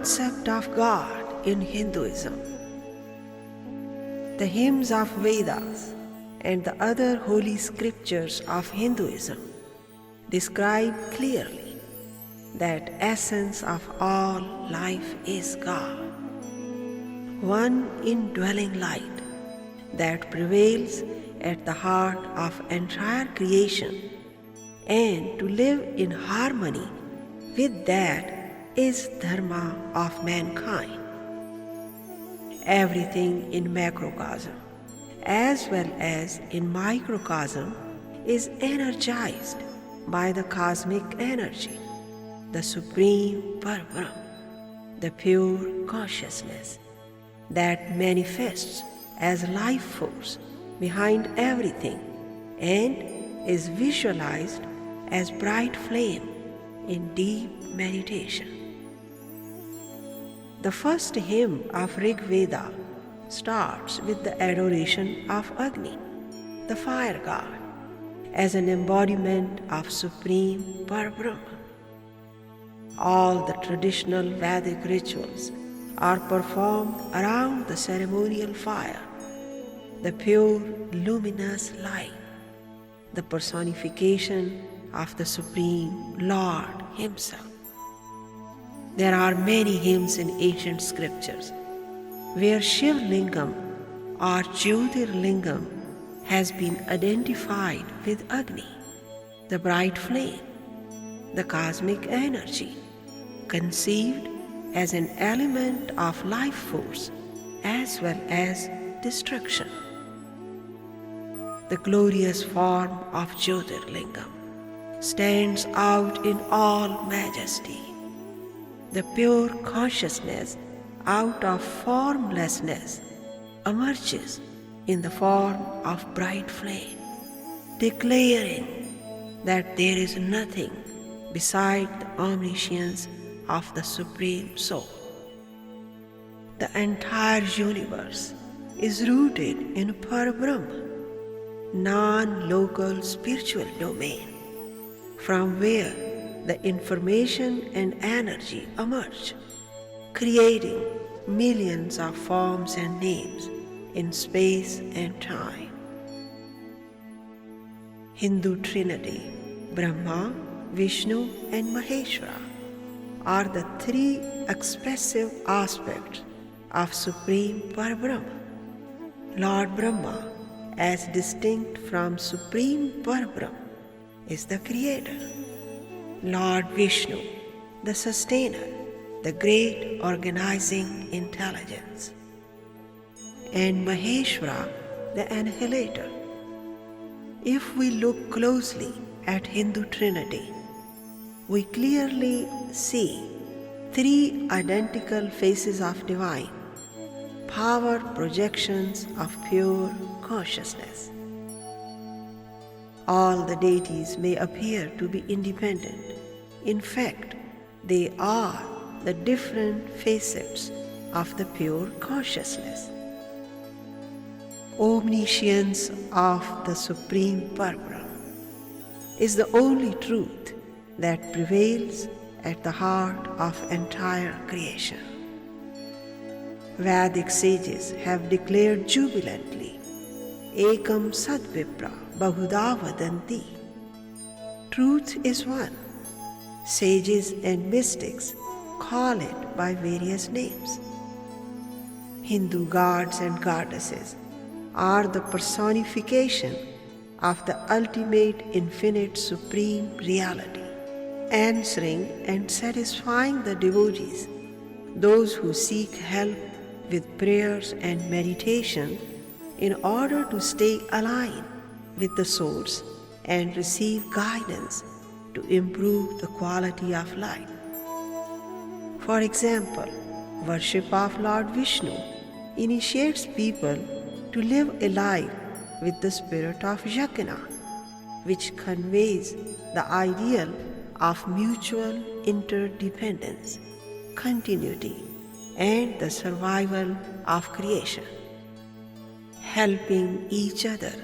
concept of God in Hinduism. The hymns of Vedas and the other holy scriptures of Hinduism describe clearly that essence of all life is God, one indwelling light that prevails at the heart of entire creation, and to live in harmony with that is Dharma of mankind. Everything in macrocosm as well as in microcosm is energized by the cosmic energy, the Supreme Parabrahmn, the pure consciousness that manifests as life force behind everything and is visualized as bright flame in deep meditation. The first hymn of Rig Veda starts with the adoration of Agni, the fire god, as an embodiment of Supreme Parabrahmn. All the traditional Vedic rituals are performed around the ceremonial fire, the pure luminous light, the personification of the Supreme Lord Himself. There are many hymns in ancient scriptures where Shivlingam or Jyotirlingam has been identified with Agni, the bright flame, the cosmic energy, conceived as an element of life force as well as destruction. The glorious form of Jyotirlingam stands out in all majesty. The pure consciousness out of formlessness emerges in the form of bright flame, declaring that there is nothing beside the omniscience of the Supreme Soul. The entire universe is rooted in Parabrahmn, non-local spiritual domain, from where the information and energy emerge, creating millions of forms and names in space and time. Hindu trinity, Brahma, Vishnu and Maheshwara, are the three expressive aspects of Supreme Parabrahmn. Lord Brahma, as distinct from Supreme Parabrahmn, is the creator. Lord Vishnu, the sustainer, the great organizing intelligence. And Maheshwara, the annihilator. If we look closely at Hindu Trinity, we clearly see three identical faces of divine, power projections of pure consciousness. All the deities may appear to be independent. In fact, they are the different facets of the pure consciousness. Omniscience of the Supreme Parabrahmn is the only truth that prevails at the heart of entire creation. Vedic sages have declared jubilantly, Ekam Sadvipra Bahuda Vadanti. Truth is one. Sages and mystics call it by various names. Hindu gods and goddesses are the personification of the ultimate infinite supreme reality, answering and satisfying the devotees, those who seek help with prayers and meditation in order to stay aligned with the source and receive guidance to improve the quality of life. For example, worship of Lord Vishnu initiates people to live a life with the spirit of yajna, which conveys the ideal of mutual interdependence, continuity, and the survival of creation. Helping each other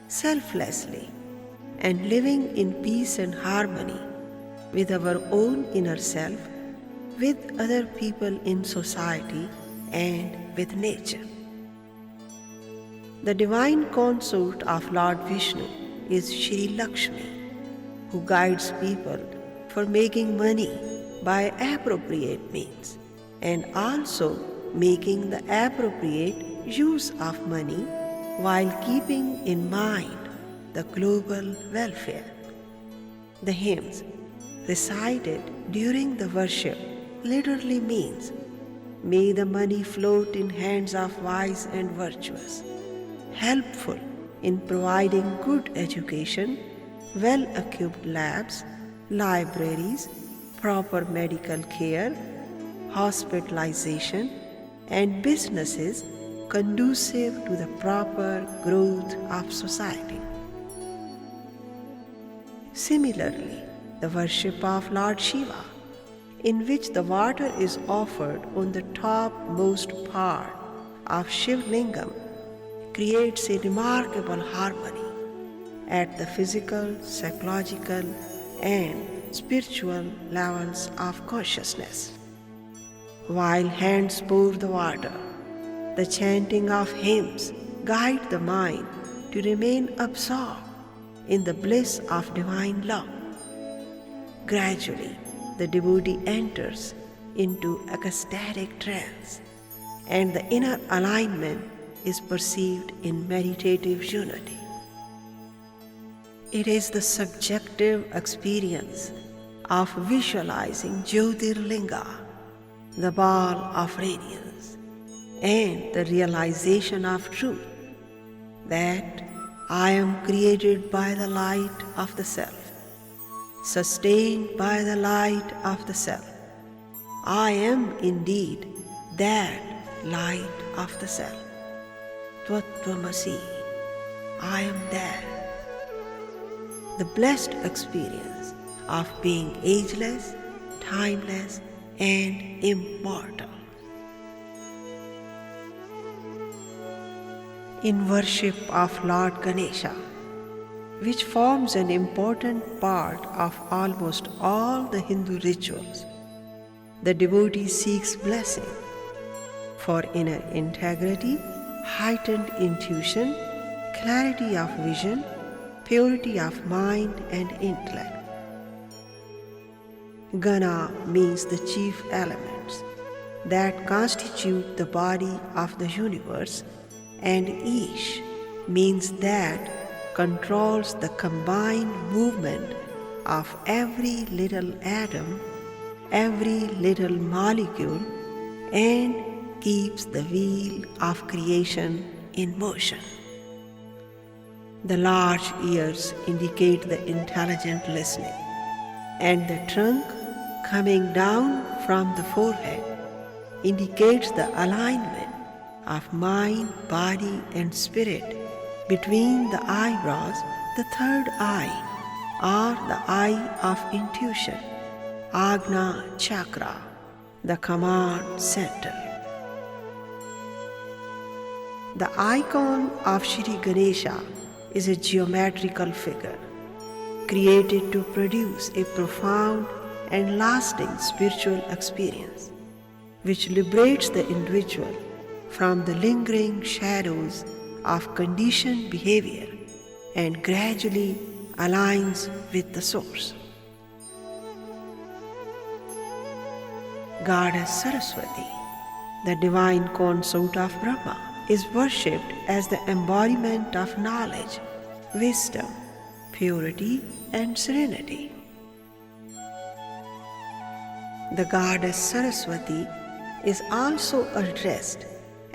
selflessly and living in peace and harmony with our own inner self with other people in society and with nature. The divine consort of Lord Vishnu is Shri Lakshmi, who guides people for making money by appropriate means and also making the appropriate use of money while keeping in mind the global welfare. The hymns recited during the worship literally means, "May the money float in hands of wise and virtuous, helpful in providing good education, well-equipped labs, libraries, proper medical care, hospitalization, and businesses conducive to the proper growth of society." Similarly, the worship of Lord Shiva, in which the water is offered on the topmost part of Shivlingam, creates a remarkable harmony at the physical, psychological, and spiritual levels of consciousness. While hands pour the water, the chanting of hymns guide the mind to remain absorbed in the bliss of divine love. Gradually, the devotee enters into ecstatic trance, and the inner alignment is perceived in meditative unity. It is the subjective experience of visualizing Jyotirlinga, the ball of radiance, and the realization of truth that I am created by the light of the self, sustained by the light of the self. I am indeed that light of the self. Tvat-tvamasi, I am that. The blessed experience of being ageless, timeless, and immortal. In worship of Lord Ganesha, which forms an important part of almost all the Hindu rituals, the devotee seeks blessing for inner integrity, heightened intuition, clarity of vision, purity of mind and intellect. Gana means the chief elements that constitute the body of the universe, and Ish means that controls the combined movement of every little atom, every little molecule, and keeps the wheel of creation in motion. The large ears indicate the intelligent listening, and the trunk coming down from the forehead indicates the alignment of mind, body, and spirit between the eyebrows, the third eye, or the eye of intuition, Agni chakra, the command center. The icon of Shri Ganesha is a geometrical figure created to produce a profound and lasting spiritual experience, which liberates the individual from the lingering shadows of conditioned behavior and gradually aligns with the source. Goddess Saraswati, the divine consort of Brahma, is worshipped as the embodiment of knowledge, wisdom, purity, and serenity. The goddess Saraswati is also addressed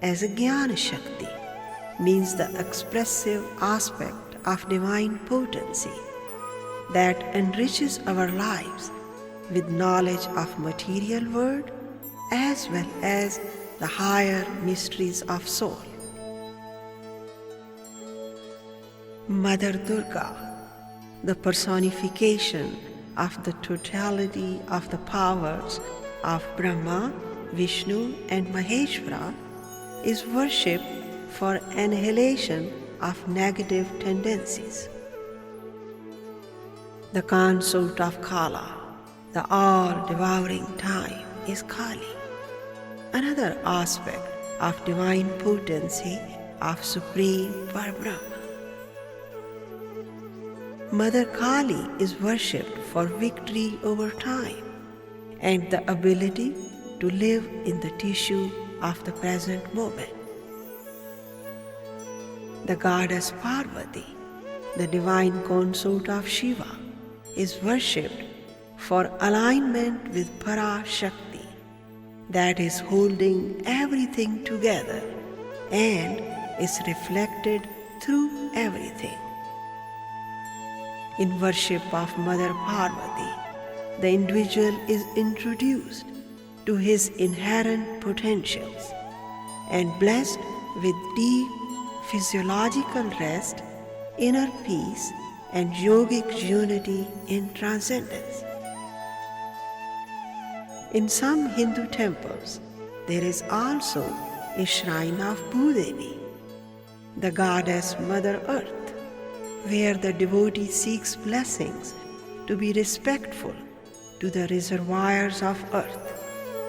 as a Jnana Shakti, means the expressive aspect of divine potency that enriches our lives with knowledge of material world as well as the higher mysteries of soul. Mother Durga, the personification of the totality of the powers of Brahma, Vishnu and Maheshwara, is worshipped for annihilation of negative tendencies. The consort of Kala, the all-devouring time, is Kali, another aspect of divine potency of Supreme Parabrahmn. Mother Kali is worshipped for victory over time and the ability to live in the tissue of the present moment. The goddess Parvati, the divine consort of Shiva, is worshipped for alignment with Para Shakti, that is holding everything together and is reflected through everything. In worship of Mother Parvati, the individual is introduced to his inherent potentials and blessed with deep physiological rest, inner peace, and yogic unity in transcendence. In some Hindu temples, there is also a shrine of Bhudevi, the goddess Mother Earth, where the devotee seeks blessings to be respectful to the reservoirs of earth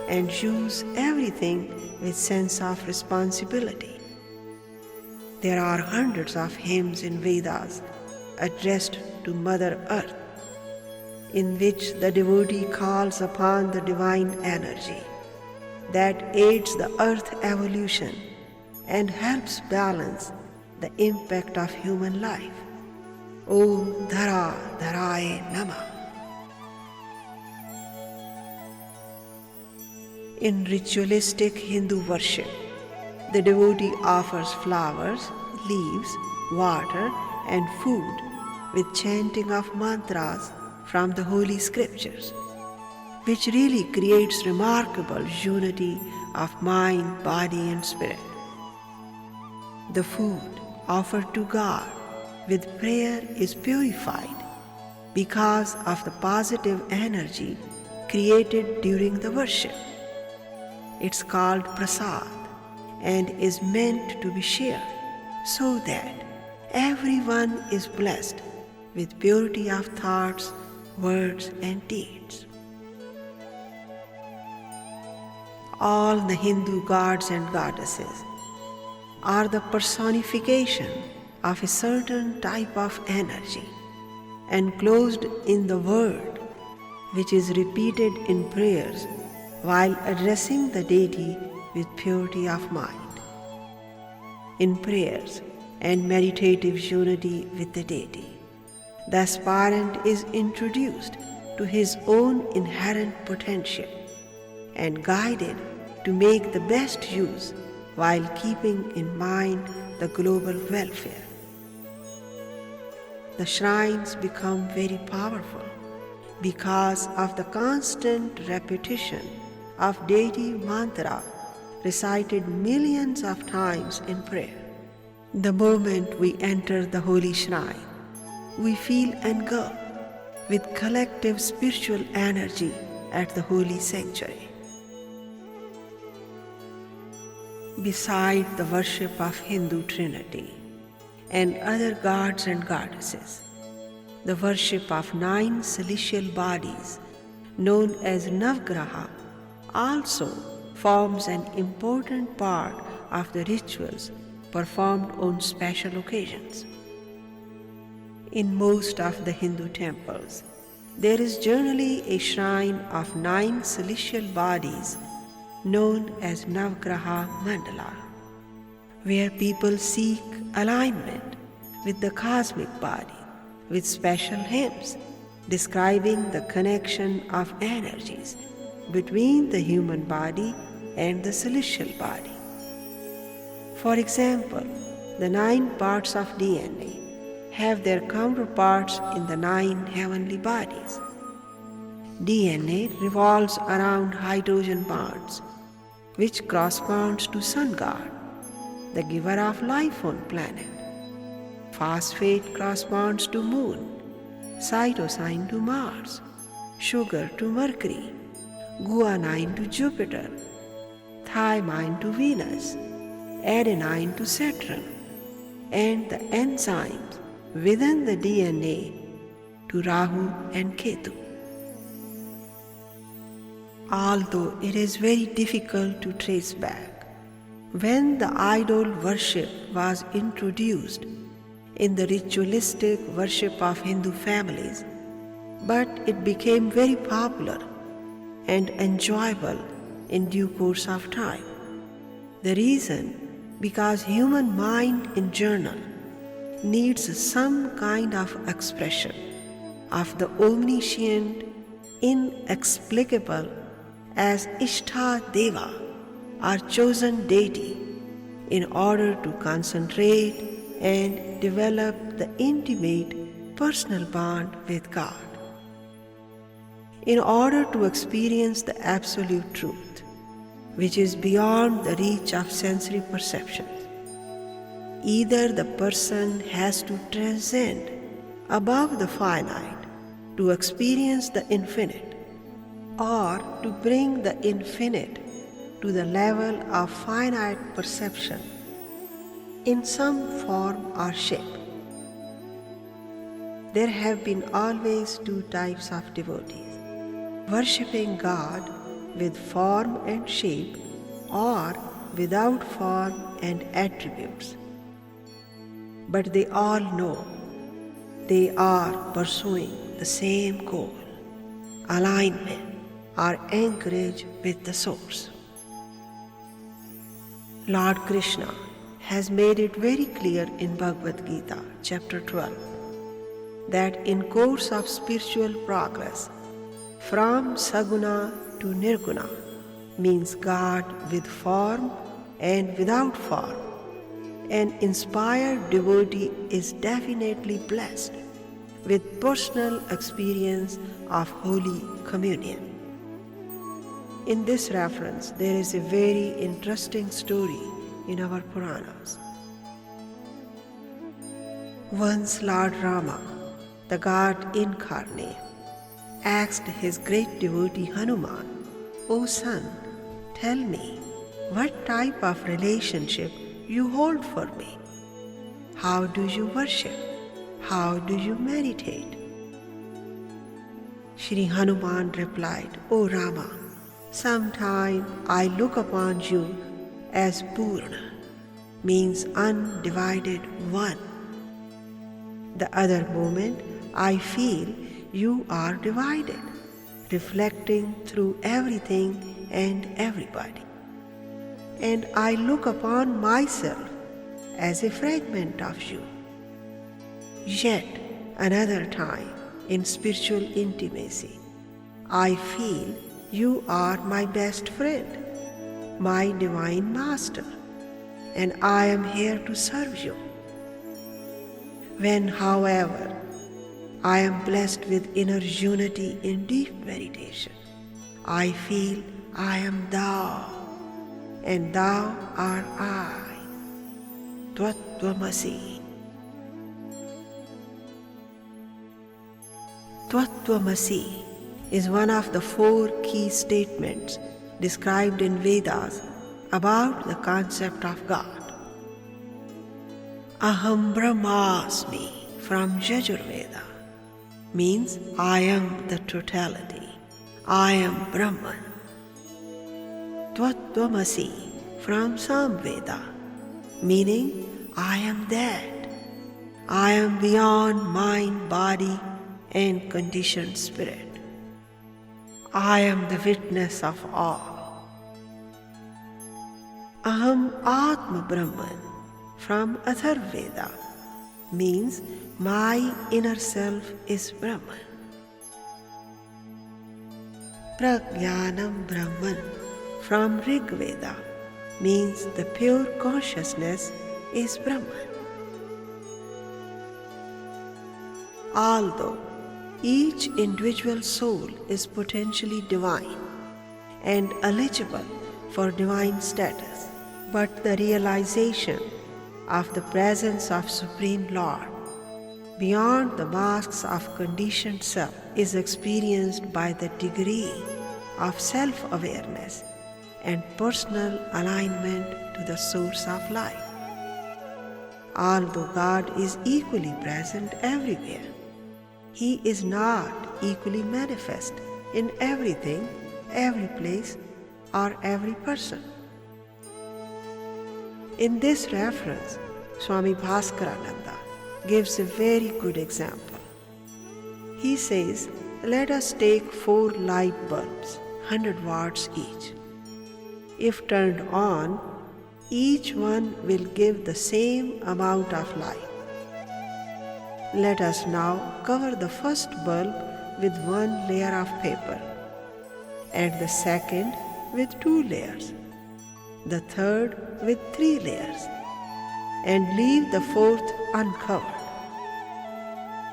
and use everything with sense of responsibility. There are hundreds of hymns in Vedas addressed to Mother Earth, in which the devotee calls upon the divine energy that aids the earth evolution and helps balance the impact of human life. Om Dhara Dharaye Namah. In ritualistic Hindu worship, the devotee offers flowers, leaves, water, and food with chanting of mantras from the holy scriptures, which really creates remarkable unity of mind, body, and spirit. The food offered to God with prayer is purified because of the positive energy created during the worship. It's called prasad and is meant to be shared so that everyone is blessed with purity of thoughts, words, and deeds. All the Hindu gods and goddesses are the personification of a certain type of energy enclosed in the word, which is repeated in prayers while addressing the deity with purity of mind. In prayers and meditative unity with the deity, the aspirant is introduced to his own inherent potential and guided to make the best use while keeping in mind the global welfare. The shrines become very powerful because of the constant repetition of deity mantra recited millions of times in prayer. The moment we enter the holy shrine, we feel engulfed with collective spiritual energy at the holy sanctuary. Beside the worship of Hindu Trinity and other gods and goddesses, the worship of 9 celestial bodies, known as Navgraha, also forms an important part of the rituals performed on special occasions. In most of the Hindu temples, there is generally a shrine of 9 celestial bodies known as Navgraha Mandala, where people seek alignment with the cosmic body with special hymns describing the connection of energies between the human body and the celestial body. For example, the 9 parts of DNA have their counterparts in the 9 heavenly bodies. DNA revolves around hydrogen bonds, which corresponds to sun god, the giver of life on planet. Phosphate corresponds to moon, cytosine to Mars, sugar to Mercury, guanine to Jupiter, thymine to Venus, adenine to Saturn, and the enzymes within the DNA to Rahu and Ketu. although it is very difficult to trace back. When the idol worship was introduced in the ritualistic worship of Hindu families, but it became very popular and enjoyable in due course of time. The reason, because human mind in general needs some kind of expression of the omniscient, inexplicable as Ishta Deva, our chosen deity, in order to concentrate and develop the intimate personal bond with God. In order to experience the absolute truth, which is beyond the reach of sensory perceptions, either the person has to transcend above the finite to experience the infinite, or to bring the infinite to the level of finite perception in some form or shape. There have been always two types of devotees: worshipping God with form and shape, or without form and attributes. But they all know they are pursuing the same goal: alignment or anchorage with the source. Lord Krishna has made it very clear in Bhagavad Gita, chapter 12, that in course of spiritual progress, from Saguna to Nirguna means God with form and without form. An inspired devotee is definitely blessed with personal experience of Holy Communion. In this reference, there is a very interesting story in our Puranas. Once Lord Rama, the God incarnate, asked his great devotee Hanuman, "O son, tell me what type of relationship you hold for me. How do you worship? How do you meditate?" Shri Hanuman replied, "O Rama, sometime I look upon you as Purna, means undivided one. The other moment I feel you are divided, reflecting through everything and everybody. And I look upon myself as a fragment of you. Yet another time, in spiritual intimacy, I feel you are my best friend, my divine master, and I am here to serve you. When, however, I am blessed with inner unity in deep meditation, I feel I am thou, and thou art I. Tvat-tvamasi. Tvat-tvamasi is one of the 4 key statements described in Vedas about the concept of God. Aham Brahmasmi from Yajurveda means I am the totality, I am Brahman. Tvat-tvamasi from Samveda, meaning I am that, I am beyond mind, body and conditioned spirit. I am the witness of all. Aham Atma Brahman from Atharvaveda means my inner self is Brahman. Prajnanam Brahman from Rig Veda means the pure consciousness is Brahman. Although each individual soul is potentially divine and eligible for divine status, but the realization of the presence of Supreme Lord beyond the masks of conditioned self is experienced by the degree of self-awareness and personal alignment to the source of life. Although God is equally present everywhere, He is not equally manifest in everything every place or every person. In this reference, Swami Bhaskarananda gives a very good example. He says, let us take 4 light bulbs, 100 watts each. If turned on, each one will give the same amount of light. Let us now cover the first bulb with 1 layer of paper, and the second with 2 layers, the third with 3 layers, and leave the 4th uncovered.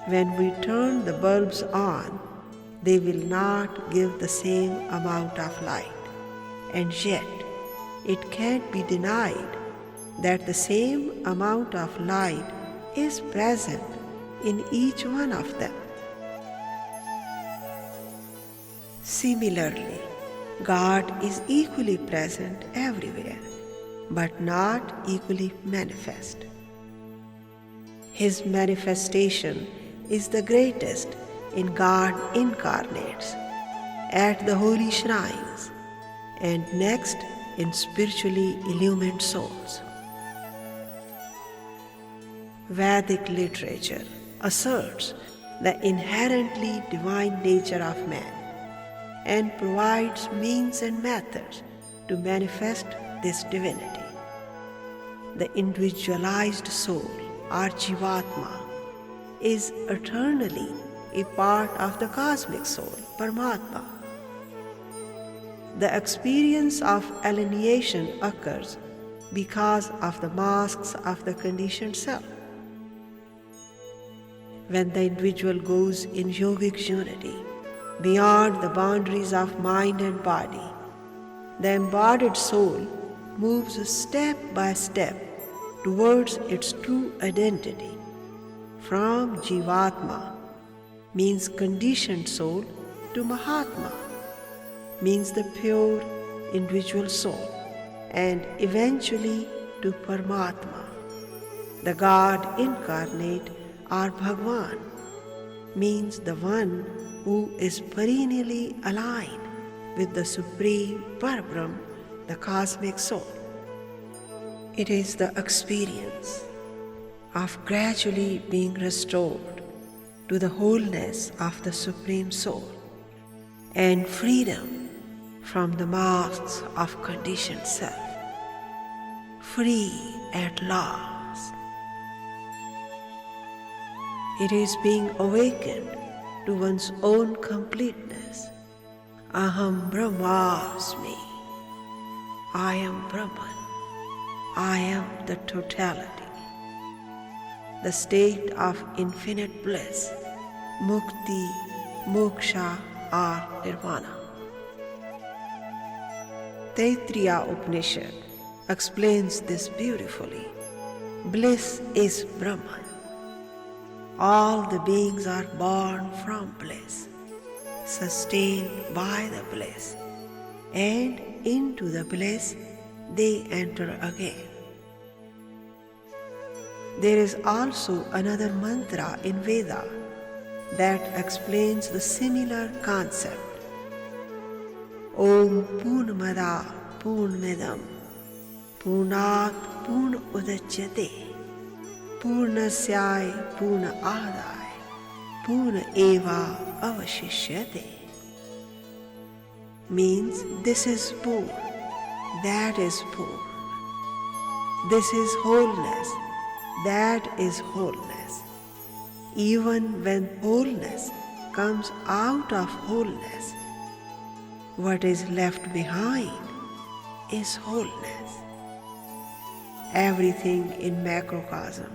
When we turn the bulbs on, they will not give the same amount of light, and yet it can't be denied that the same amount of light is present in each one of them. Similarly, God is equally present everywhere, but not equally manifest. His manifestation is the greatest in God incarnates, at the holy shrines, and next in spiritually illumined souls. Vedic literature asserts the inherently divine nature of man and provides means and methods to manifest this divinity. The individualized soul, or Jivatma, is eternally a part of the cosmic soul, Paramatma. The experience of alienation occurs because of the masks of the conditioned self. When the individual goes in yogic unity, beyond the boundaries of mind and body, the embodied soul moves step by step towards its true identity. From Jivatma, means conditioned soul, to Mahatma, means the pure individual soul, and eventually to Paramatma, the God incarnate, or Bhagwan, means the one who is perennially aligned with the Supreme Parabrahmn, the cosmic soul. It is the experience of gradually being restored to the wholeness of the Supreme Soul and freedom from the masks of conditioned self, free at last. It is being awakened to one's own completeness. Aham Brahmasmi. I am Brahman. I am the totality. The state of infinite bliss, mukti, moksha, or nirvana. Taittiriya Upanishad explains this beautifully. Bliss is Brahman. All the beings are born from bliss, sustained by the bliss, and into the bliss they enter again. There is also another mantra in Veda that explains the similar concept. Om Purnamada Purnamidam Purnat Purna Udachyate Purnasyai Purna Adai Purna Eva Avashishyate. Means this is Purna, that is Purna. This is wholeness, that is wholeness. Even when wholeness comes out of wholeness, what is left behind is wholeness. Everything in macrocosm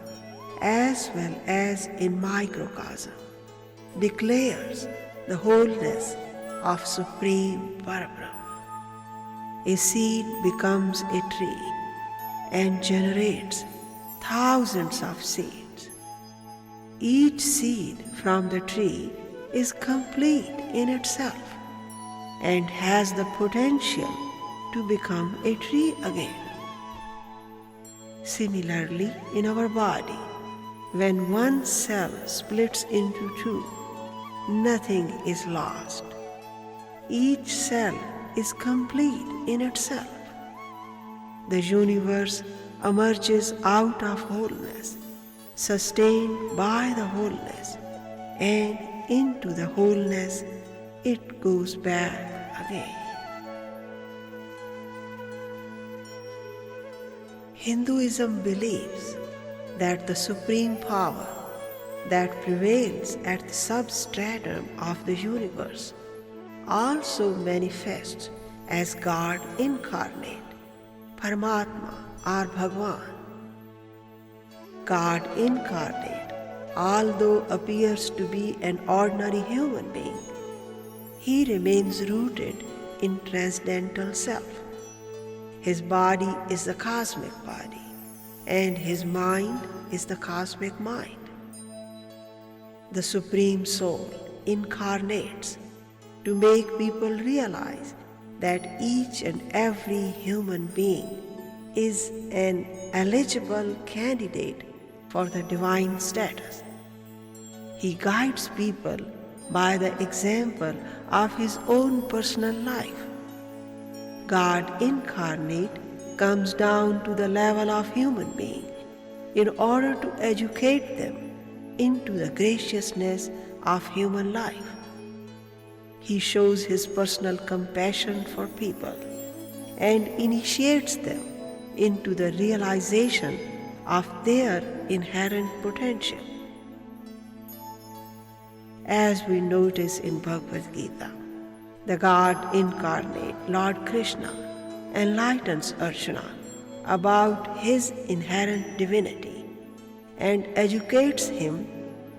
as well as in microcosm declares the wholeness of Supreme Parabrahmn. A seed becomes a tree and generates thousands of seeds. Each seed from the tree is complete in itself and has the potential to become a tree again. Similarly, in our body, when one cell splits into two, nothing is lost. Each cell is complete in itself. The universe emerges out of wholeness, sustained by the wholeness, and into the wholeness it goes back again. Hinduism believes that the supreme power that prevails at the substratum of the universe also manifests as God incarnate, Paramatma or Bhagwan. God incarnate, although appears to be an ordinary human being, he remains rooted in transcendental self. His body is the cosmic body, and his mind is the cosmic mind. The Supreme Soul incarnates to make people realize that each and every human being is an eligible candidate for the divine status. He guides people by the example of his own personal life. God incarnate comes down to the level of human being in order to educate them into the graciousness of human life. He shows his personal compassion for people and initiates them into the realization of their inherent potential. As we notice in Bhagavad Gita, the God incarnate, Lord Krishna, enlightens Arjuna about his inherent divinity and educates him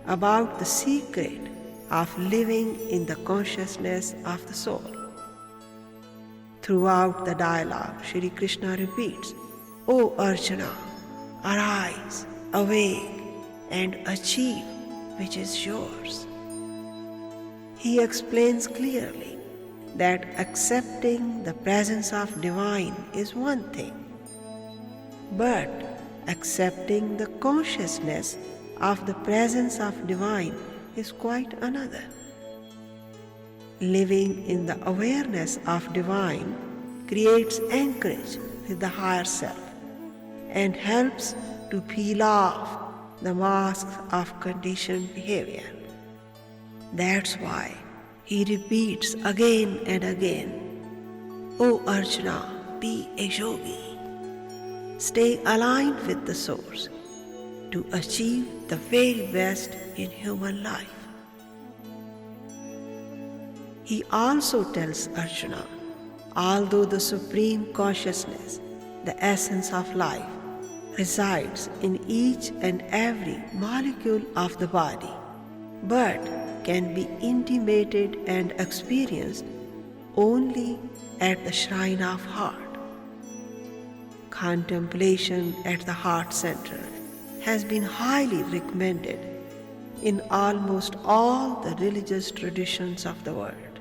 about the secret of living in the consciousness of the soul. Throughout the dialogue, Shri Krishna repeats, "O Arjuna, arise, awake, and achieve which is yours." He explains clearly that accepting the presence of divine is one thing, but accepting the consciousness of the presence of divine is quite another. Living in the awareness of divine creates anchorage with the higher self and helps to peel off the masks of conditioned behavior. That's why he repeats again and again, "O Arjuna, be a yogi. Stay aligned with the source to achieve the very best in human life." He also tells Arjuna, although the supreme consciousness, the essence of life, resides in each and every molecule of the body, but can be intimated and experienced only at the shrine of heart. Contemplation at the heart center has been highly recommended in almost all the religious traditions of the world.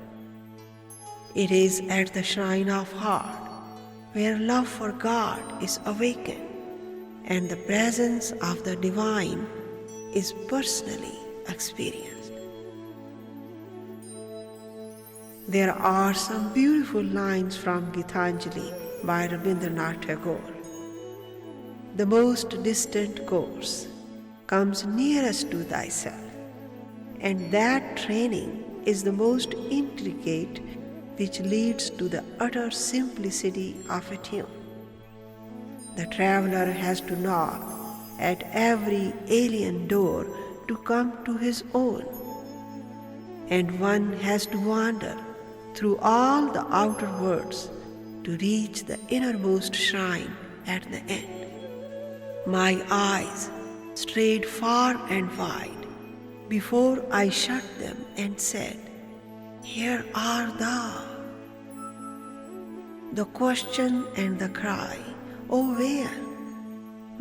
It is at the shrine of heart where love for God is awakened and the presence of the divine is personally experienced. There are some beautiful lines from Gitanjali by Rabindranath Tagore. The most distant course comes nearest to thyself, and that training is the most intricate, which leads to the utter simplicity of a tune. The traveler has to knock at every alien door to come to his own, and one has to wander through all the outer worlds to reach the innermost shrine at the end. My eyes strayed far and wide before I shut them and said, "Here art thou." The question and the cry, "Oh, where?"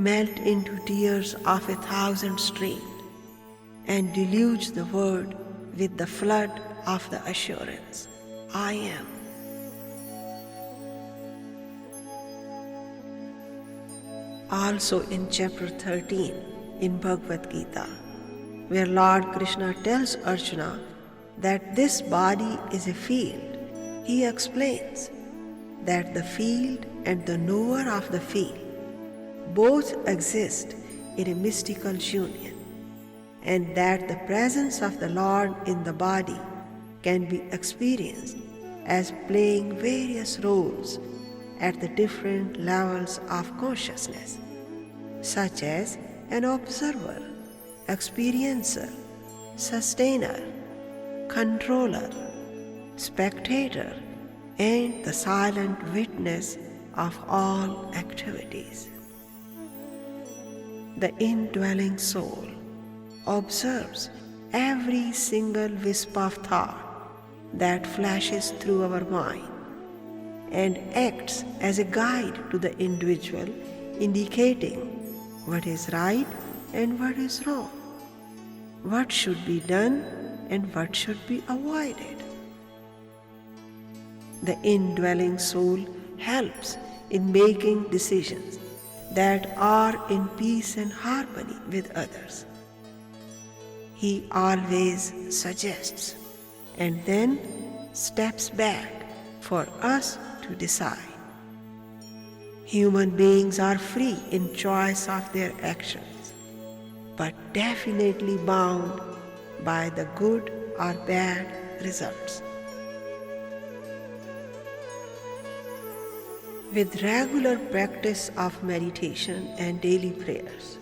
melt into tears of 1,000 streams and deluge the word with the flood of the assurance, "I am." Also in chapter 13 in Bhagavad Gita, where Lord Krishna tells Arjuna that this body is a field, he explains that the field and the knower of the field both exist in a mystical union, and that the presence of the Lord in the body can be experienced as playing various roles at the different levels of consciousness, such as an observer, experiencer, sustainer, controller, spectator, and the silent witness of all activities. The indwelling soul observes every single wisp of thought that flashes through our mind and acts as a guide to the individual, indicating what is right and what is wrong, what should be done and what should be avoided. The indwelling soul helps in making decisions that are in peace and harmony with others. He always suggests and then steps back for us to decide. Human beings are free in choice of their actions, but definitely bound by the good or bad results. With regular practice of meditation and daily prayers,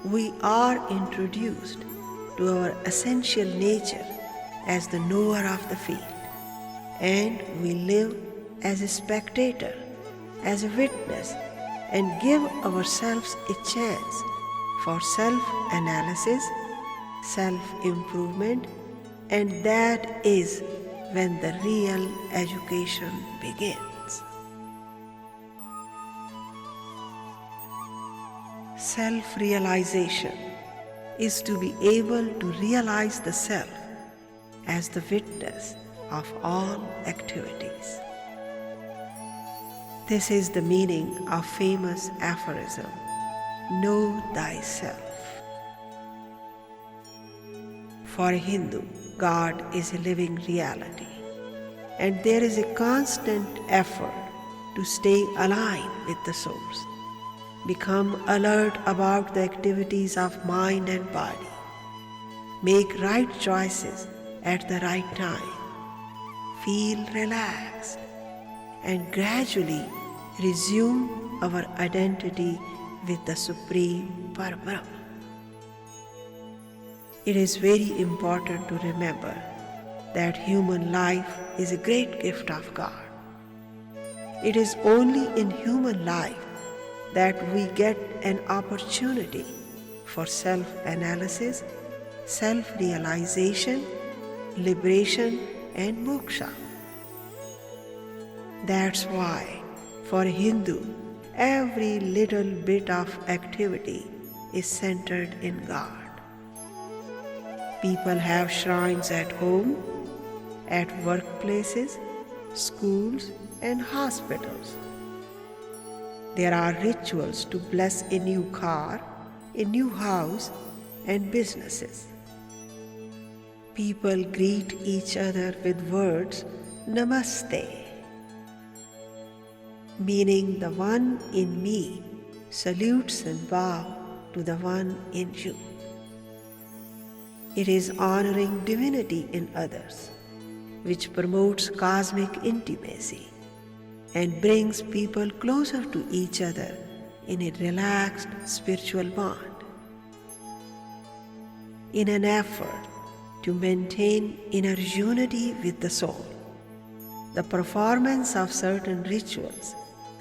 we are introduced to our essential nature as the knower of the field, and we live as a spectator, as a witness, and give ourselves a chance for self-analysis, self-improvement, and that is when the real education begins. Self-realization is to be able to realize the self as the witness of all activities. This is the meaning of famous aphorism, "Know thyself." For a Hindu, God is a living reality, and there is a constant effort to stay aligned with the source. Become alert about the activities of mind and body. Make right choices at the right time. Feel relaxed and gradually resume our identity with the Supreme Parabrahmn. It is very important to remember that human life is a great gift of God. It is only in human life that we get an opportunity for self-analysis, self-realization, liberation, and moksha. That's why, for a Hindu, every little bit of activity is centered in God. People have shrines at home, at workplaces, schools, and hospitals. There are rituals to bless a new car, a new house, and businesses. People greet each other with words Namaste, meaning the one in me salutes and bows to the one in you. It is honoring divinity in others, which promotes cosmic intimacy and brings people closer to each other in a relaxed spiritual bond. In an effort to maintain inner unity with the soul, the performance of certain rituals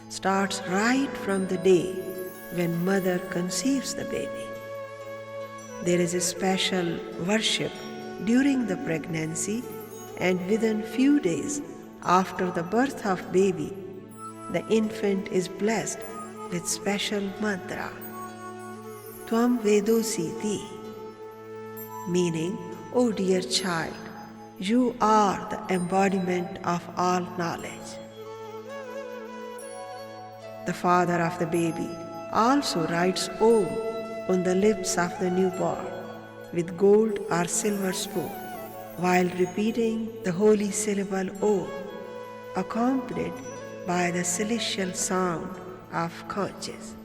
starts right from the day when mother conceives the baby. There is a special worship during the pregnancy, and within few days after the birth of baby, the infant is blessed with special mantra, Tvam Vedosi Ti, meaning, "O dear child, you are the embodiment of all knowledge." The father of the baby also writes Om on the lips of the newborn with gold or silver spoon while repeating the holy syllable Om accompanied by the celestial sound of conches.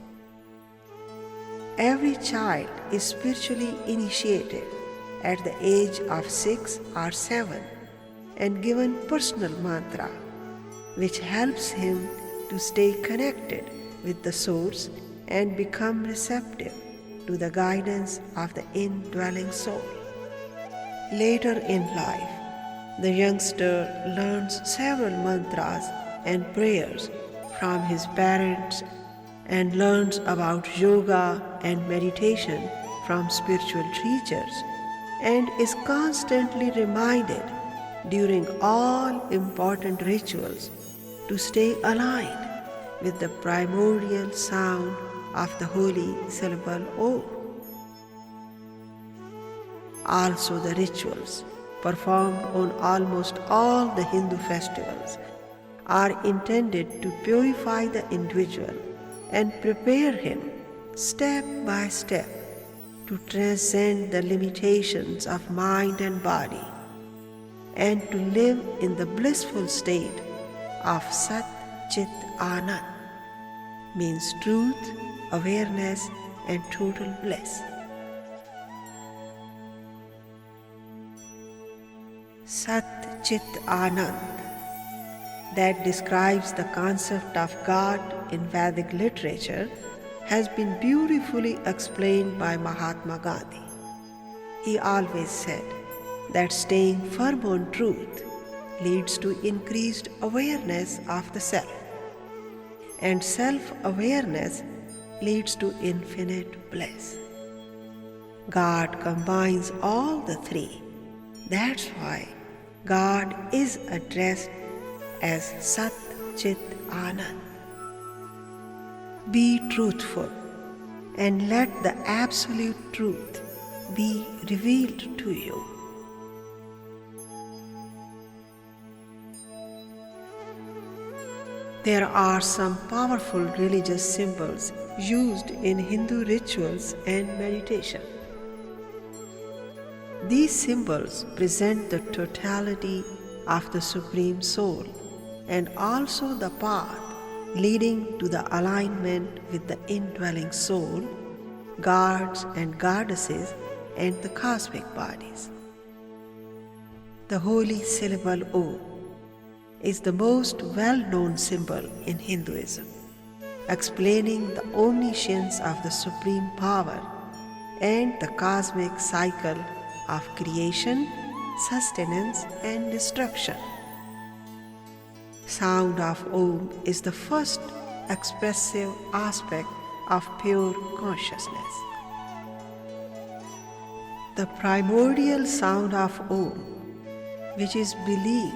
Every child is spiritually initiated at the age of 6 or 7 and given personal mantra, which helps him to stay connected with the source and become receptive to the guidance of the indwelling soul. Later in life, the youngster learns several mantras and prayers from his parents and learns about yoga and meditation from spiritual teachers and is constantly reminded during all important rituals to stay aligned with the primordial sound of the holy syllable Om. Also, the rituals performed on almost all the Hindu festivals are intended to purify the individual and prepare him step by step to transcend the limitations of mind and body and to live in the blissful state of Sat Chit Anand, means truth, awareness, and total bliss. Sat Chit Anand, that describes the concept of God in Vedic literature, has been beautifully explained by Mahatma Gandhi. He always said that staying firm on truth leads to increased awareness of the self, and self-awareness leads to infinite bliss. God combines all the three. That's why God is addressed as Sat Chit Anand. Be truthful and let the absolute truth be revealed to you. There are some powerful religious symbols used in Hindu rituals and meditation. These symbols present the totality of the Supreme Soul and also the path leading to the alignment with the indwelling soul, gods and goddesses, and the cosmic bodies. The holy syllable Om is the most well-known symbol in Hinduism, explaining the omniscience of the supreme power and the cosmic cycle of creation, sustenance, and destruction. Sound of Om is the first expressive aspect of pure consciousness. The primordial sound of Om, which is believed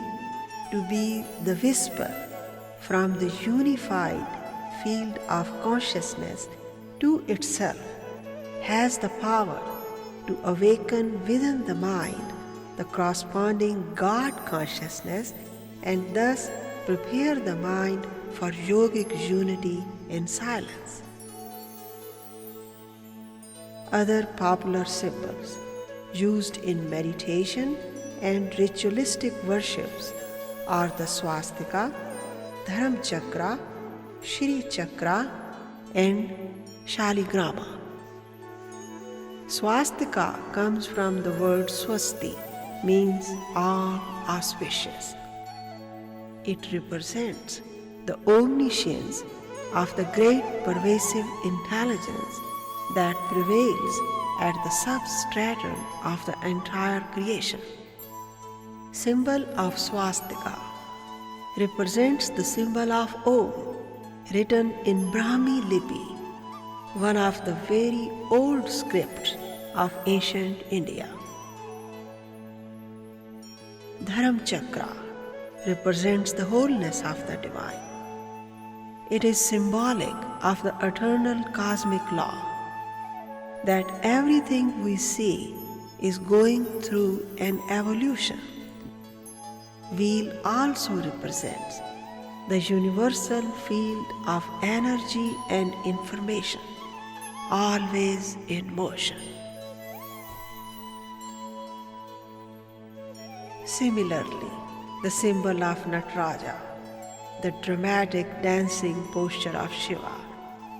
to be the whisper from the unified field of consciousness to itself, has the power to awaken within the mind the corresponding God consciousness and thus prepare the mind for yogic unity in silence. Other popular symbols used in meditation and ritualistic worships are the swastika, dharam chakra, shri chakra, and shaligrama. Swastika comes from the word swasti, means all auspicious. It represents the omniscience of the great pervasive intelligence that prevails at the substratum of the entire creation. Symbol of swastika represents the symbol of Om, written in Brahmi Lipi, one of the very old scripts of ancient India. Dharam chakra represents the wholeness of the divine. It is symbolic of the eternal cosmic law, that everything we see is going through an evolution. Wheel also represents the universal field of energy and information, always in motion. Similarly, the symbol of Nataraja the dramatic dancing posture of Shiva,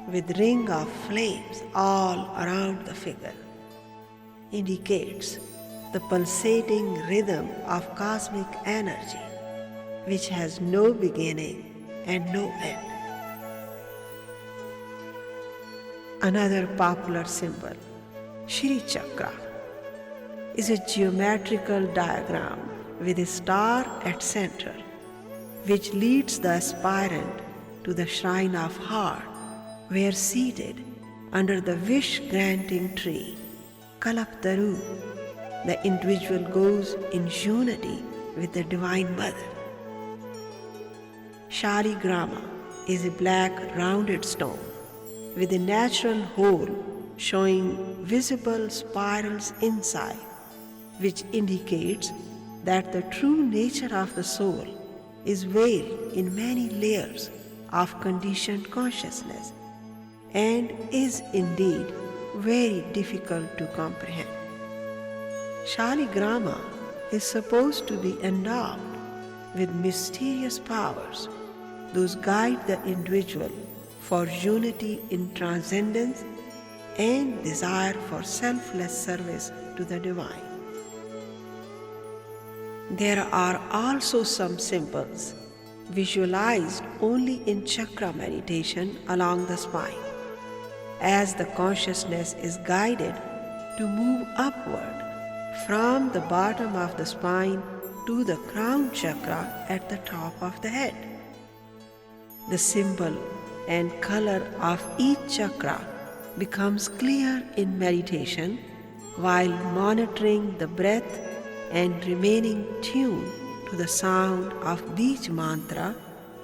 with ring of flames all around the figure, indicates the pulsating rhythm of cosmic energy, which has no beginning and no end. Another popular symbol, Shri Chakra, is a geometrical diagram with a star at center, which leads the aspirant to the shrine of heart, where seated under the wish-granting tree, Kalpataru, the individual goes in unity with the Divine Mother. Shaligrama is a black rounded stone with a natural hole showing visible spirals inside, which indicates that the true nature of the soul is veiled in many layers of conditioned consciousness and is indeed very difficult to comprehend. Shaligrama is supposed to be endowed with mysterious powers. Those guide the individual for unity in transcendence and desire for selfless service to the divine. There are also some symbols visualized only in chakra meditation along the spine, as the consciousness is guided to move upward from the bottom of the spine to the crown chakra at the top of the head. The symbol and color of each chakra becomes clear in meditation while monitoring the breath and remaining tuned to the sound of Bij mantra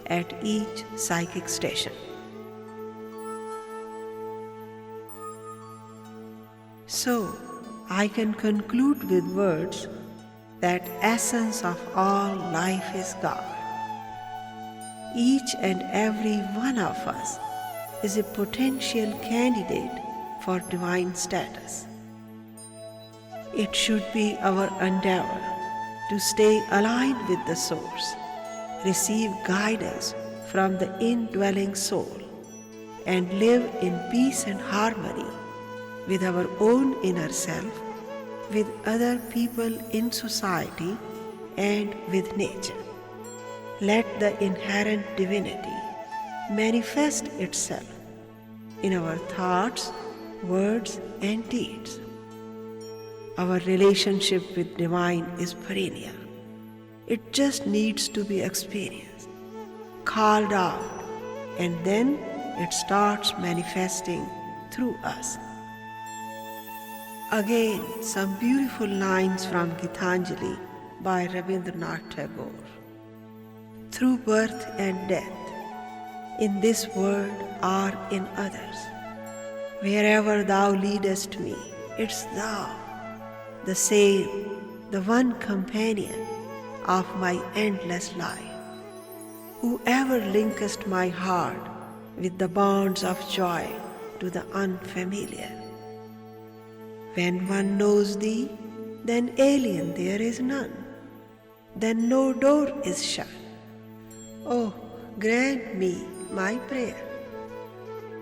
at each psychic station. So, I can conclude with words that essence of all life is God. Each and every one of us is a potential candidate for divine status. It should be our endeavor to stay aligned with the Source, receive guidance from the indwelling soul, and live in peace and harmony with our own inner self, with other people in society, and with nature. Let the inherent divinity manifest itself in our thoughts, words, and deeds. Our relationship with divine is perennial. It just needs to be experienced, called out, and then it starts manifesting through us. Again, some beautiful lines from Gitanjali by Rabindranath Tagore. Through birth and death, in this world or in others, wherever thou leadest me, it's thou, the same, the one companion of my endless life, whoever linkest my heart with the bonds of joy to the unfamiliar. When one knows thee, then alien there is none, then no door is shut. Oh, grant me my prayer,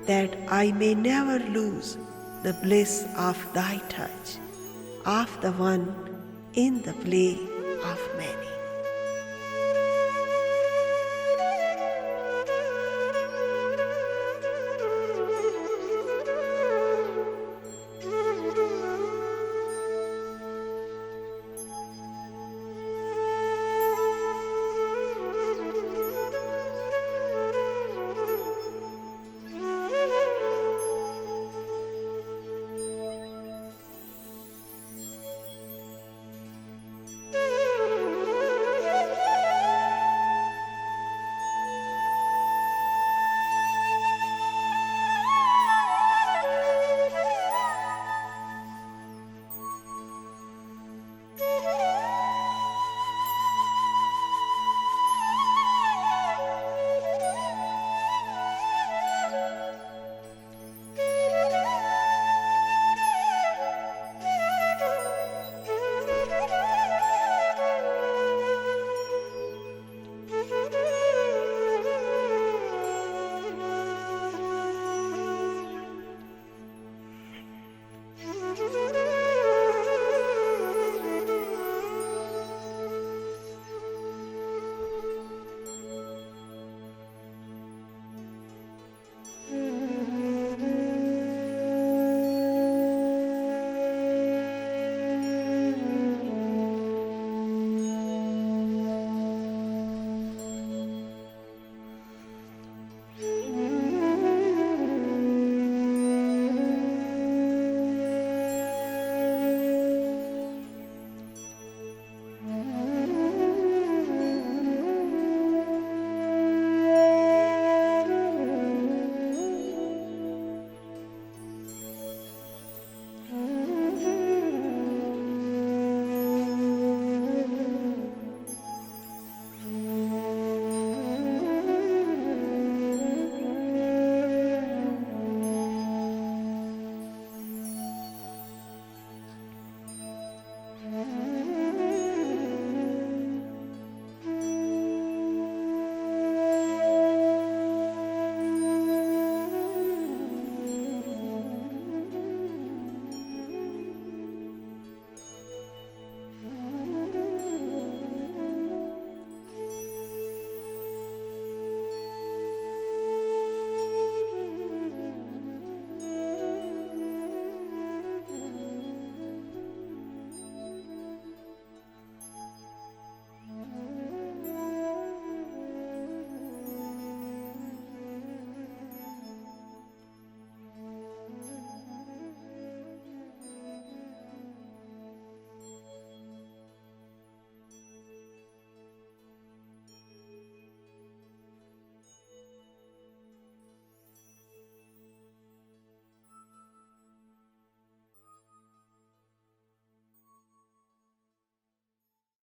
that I may never lose the bliss of thy touch, of the one in the play of many.